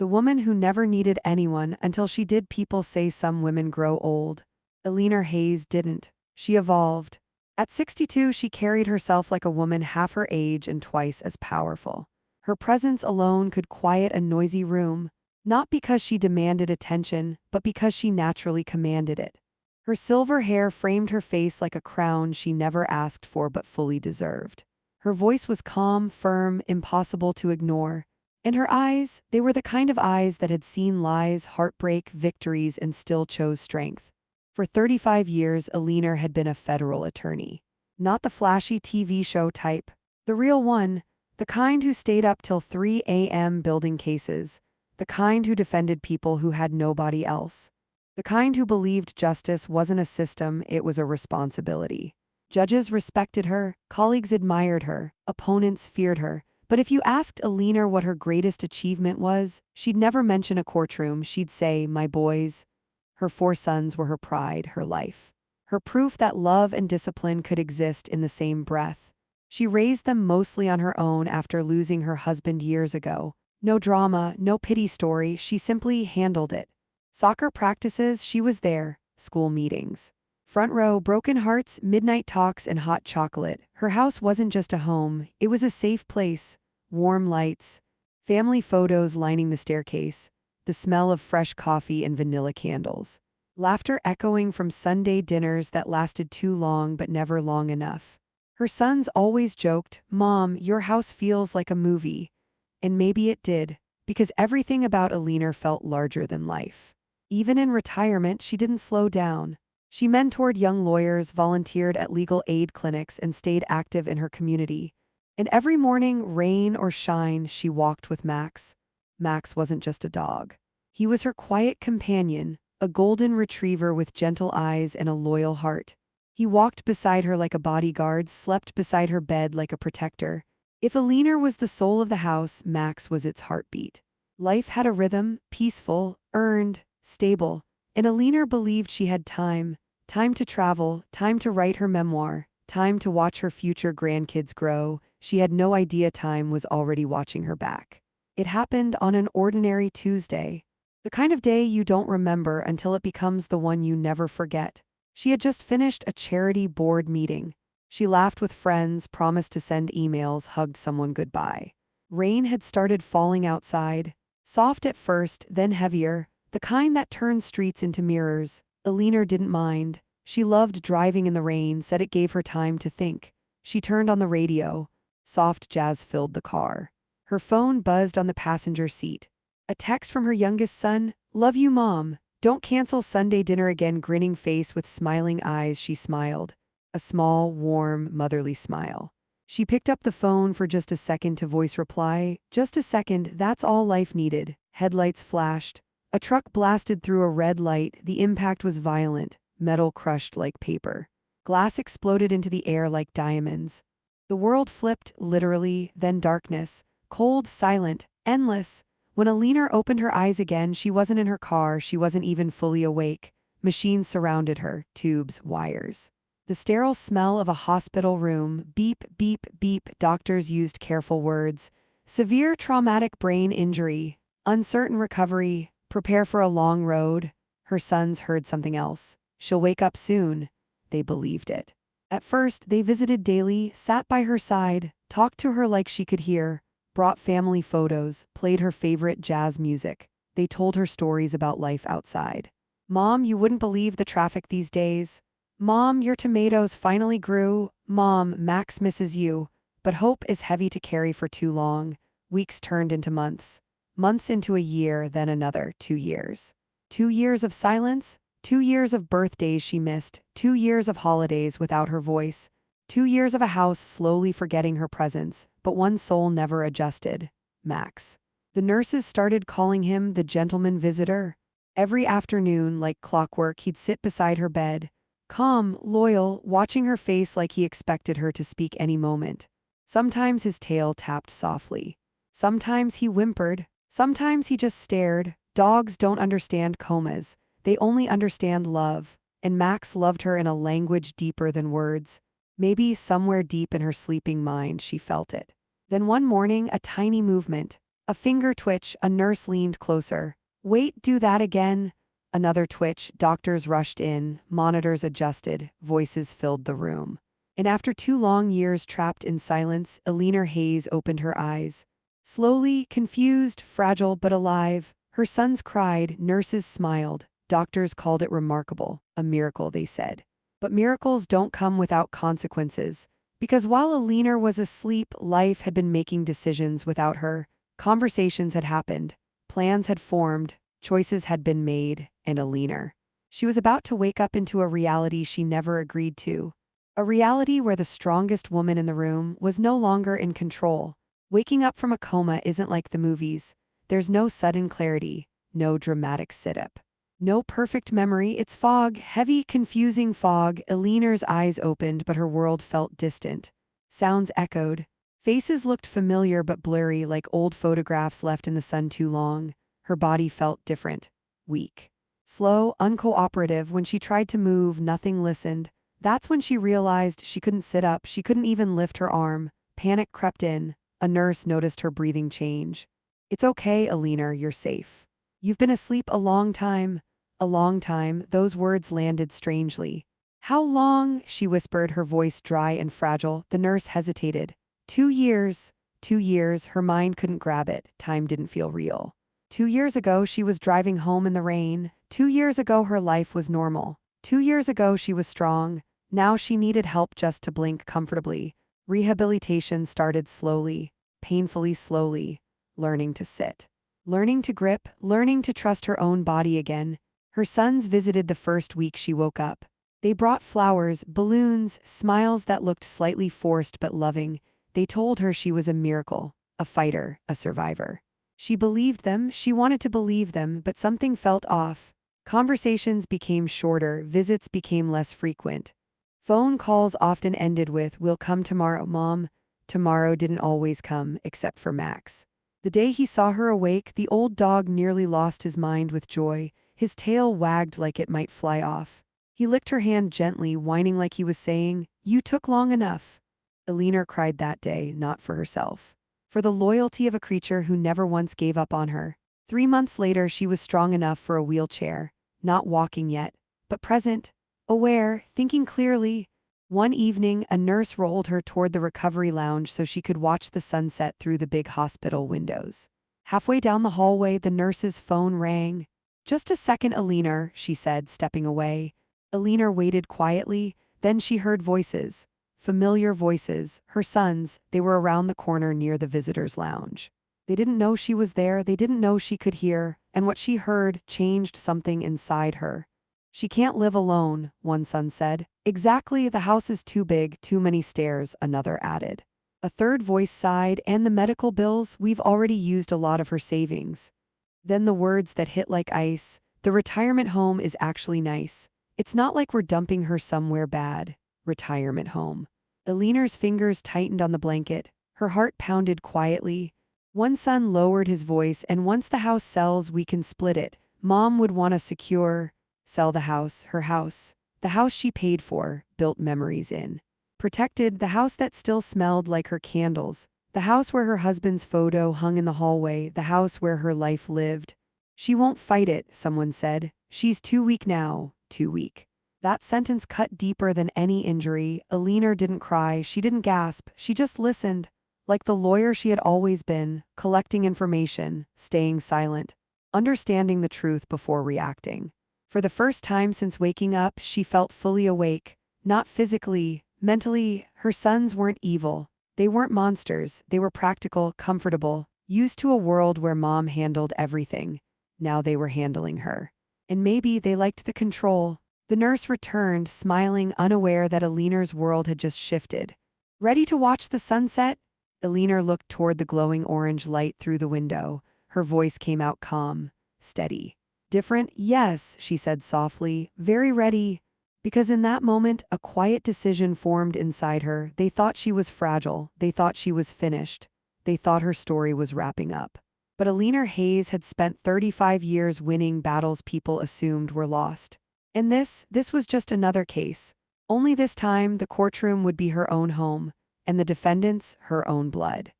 The woman who never needed anyone until she did. People say some women grow old. Alina Hayes didn't. She evolved. At 62, she carried herself like a woman half her age and twice as powerful. Her presence alone could quiet a noisy room, not because she demanded attention, but because she naturally commanded it. Her silver hair framed her face like a crown she never asked for but fully deserved. Her voice was calm, firm, impossible to ignore. And her eyes, they were the kind of eyes that had seen lies, heartbreak, victories, and still chose strength. For 35 years, Alina had been a federal attorney. Not the flashy TV show type, the real one, the kind who stayed up till 3 a.m. building cases, the kind who defended people who had nobody else, the kind who believed justice wasn't a system, it was a responsibility. Judges respected her, colleagues admired her, opponents feared her. But if you asked Alina what her greatest achievement was, she'd never mention a courtroom. She'd say, "My boys." Her 4 sons were her pride, her life. Her proof that love and discipline could exist in the same breath. She raised them mostly on her own after losing her husband years ago. No drama, no pity story, she simply handled it. Soccer practices, she was there. School meetings. Front row, broken hearts, midnight talks, and hot chocolate. Her house wasn't just a home, it was a safe place. Warm lights, family photos lining the staircase, the smell of fresh coffee and vanilla candles. Laughter echoing from Sunday dinners that lasted too long but never long enough. Her sons always joked, "Mom, your house feels like a movie." And maybe it did, because everything about Alina felt larger than life. Even in retirement, she didn't slow down. She mentored young lawyers, volunteered at legal aid clinics, and stayed active in her community. And every morning, rain or shine, she walked with Max. Max wasn't just a dog. He was her quiet companion, a golden retriever with gentle eyes and a loyal heart. He walked beside her like a bodyguard, slept beside her bed like a protector. If Alina was the soul of the house, Max was its heartbeat. Life had a rhythm, peaceful, earned, stable, and Alina believed she had time to travel, time to write her memoir, time to watch her future grandkids grow. She had no idea time was already watching her back. It happened on an ordinary Tuesday. The kind of day you don't remember until it becomes the one you never forget. She had just finished a charity board meeting. She laughed with friends, promised to send emails, hugged someone goodbye. Rain had started falling outside. Soft at first, then heavier, the kind that turns streets into mirrors. Alina didn't mind. She loved driving in the rain, said it gave her time to think. She turned on the radio. Soft jazz filled the car. Her phone buzzed on the passenger seat. A text from her youngest son, "Love you, Mom. Don't cancel Sunday dinner again." Grinning face with smiling eyes, she smiled. A small, warm, motherly smile. She picked up the phone for just a second to voice reply. Just a second, that's all life needed. Headlights flashed. A truck blasted through a red light. The impact was violent. Metal crushed like paper. Glass exploded into the air like diamonds. The world flipped, literally, then darkness. Cold, silent, endless. When Alina opened her eyes again, she wasn't in her car, she wasn't even fully awake. Machines surrounded her, tubes, wires. The sterile smell of a hospital room, beep, beep, beep, doctors used careful words. Severe traumatic brain injury, uncertain recovery, prepare for a long road. Her sons heard something else. She'll wake up soon. They believed it. At first, they visited daily, sat by her side, talked to her like she could hear, brought family photos, played her favorite jazz music. They told her stories about life outside. "Mom, you wouldn't believe the traffic these days. Mom, your tomatoes finally grew. Mom, Max misses you." But hope is heavy to carry for too long. Weeks turned into months. Months into a year, then another 2 years. 2 years of silence. 2 years of birthdays she missed. 2 years of holidays without her voice. 2 years of a house slowly forgetting her presence. But one soul never adjusted. Max. The nurses started calling him the gentleman visitor. Every afternoon, like clockwork, he'd sit beside her bed. Calm, loyal, watching her face like he expected her to speak any moment. Sometimes his tail tapped softly. Sometimes he whimpered. Sometimes he just stared. Dogs don't understand comas. They only understand love. And Max loved her in a language deeper than words. Maybe somewhere deep in her sleeping mind she felt it. Then one morning, a tiny movement. A finger twitch, a nurse leaned closer. Wait, do that again? Another twitch, doctors rushed in, monitors adjusted, voices filled the room. And after 2 long years trapped in silence, Eleanor Hayes opened her eyes. Slowly, confused, fragile but alive. Her sons cried, nurses smiled, doctors called it remarkable, a miracle, they said. But miracles don't come without consequences. Because while Eleanor was asleep, life had been making decisions without her. Conversations had happened, plans had formed, choices had been made, and Eleanor. She was about to wake up into a reality she never agreed to. A reality where the strongest woman in the room was no longer in control. Waking up from a coma isn't like the movies. There's no sudden clarity, no dramatic sit-up. No perfect memory, it's fog, heavy, confusing fog. Eleanor's eyes opened, but her world felt distant. Sounds echoed. Faces looked familiar but blurry, like old photographs left in the sun too long. Her body felt different, weak. Slow, uncooperative. When she tried to move, nothing listened. That's when she realized she couldn't sit up, she couldn't even lift her arm. Panic crept in. A nurse noticed her breathing change. It's okay, Eleanor, you're safe. You've been asleep a long time. A long time, those words landed strangely. How long? She whispered, her voice dry and fragile. The nurse hesitated. 2 years. 2 years, her mind couldn't grab it. Time didn't feel real. 2 years ago, she was driving home in the rain. 2 years ago, her life was normal. 2 years ago, she was strong. Now she needed help just to blink comfortably. Rehabilitation started slowly, painfully slowly. Learning to sit. Learning to grip, learning to trust her own body again. Her sons visited the first week she woke up. They brought flowers, balloons, smiles that looked slightly forced but loving. They told her she was a miracle, a fighter, a survivor. She believed them, she wanted to believe them, but something felt off. Conversations became shorter, visits became less frequent. Phone calls often ended with, "We'll come tomorrow, Mom." Tomorrow didn't always come, except for Max. The day he saw her awake, the old dog nearly lost his mind with joy. His tail wagged like it might fly off. He licked her hand gently, whining like he was saying, "You took long enough." Eleanor cried that day, not for herself. For the loyalty of a creature who never once gave up on her. 3 months later, she was strong enough for a wheelchair. Not walking yet, but present, aware, thinking clearly. One evening, a nurse rolled her toward the recovery lounge so she could watch the sunset through the big hospital windows. Halfway down the hallway, the nurse's phone rang. "Just a second, Eleanor," she said, stepping away. Eleanor waited quietly, then she heard voices. Familiar voices, her sons. They were around the corner near the visitors' lounge. They didn't know she was there, they didn't know she could hear, and what she heard changed something inside her. "She can't live alone," one son said. "Exactly, the house is too big, too many stairs," another added. A third voice sighed, "And the medical bills, we've already used a lot of her savings." Then the words that hit like ice, "The retirement home is actually nice. It's not like we're dumping her somewhere bad." Retirement home. Eleanor's fingers tightened on the blanket. Her heart pounded quietly. One son lowered his voice, "And once the house sells, we can split it. Mom would want to secure." Sell the house, her house. The house she paid for, built memories in. Protected, the house that still smelled like her candles. The house where her husband's photo hung in the hallway, the house where her life lived. "She won't fight it," someone said. "She's too weak now, too weak." That sentence cut deeper than any injury. Eleanor didn't cry, she didn't gasp, she just listened. Like the lawyer she had always been, collecting information, staying silent, understanding the truth before reacting. For the first time since waking up, she felt fully awake. Not physically, mentally. Her sons weren't evil. They weren't monsters, they were practical, comfortable, used to a world where Mom handled everything. Now they were handling her. And maybe they liked the control. The nurse returned, smiling, unaware that Eleanor's world had just shifted. "Ready to watch the sunset?" Eleanor looked toward the glowing orange light through the window. Her voice came out calm, steady. "Different? Yes," she said softly, "very ready." Because in that moment, a quiet decision formed inside her. They thought she was fragile. They thought she was finished. They thought her story was wrapping up. But Eleanor Hayes had spent 35 years winning battles people assumed were lost. And this was just another case. Only this time, the courtroom would be her own home, and the defendants, her own blood.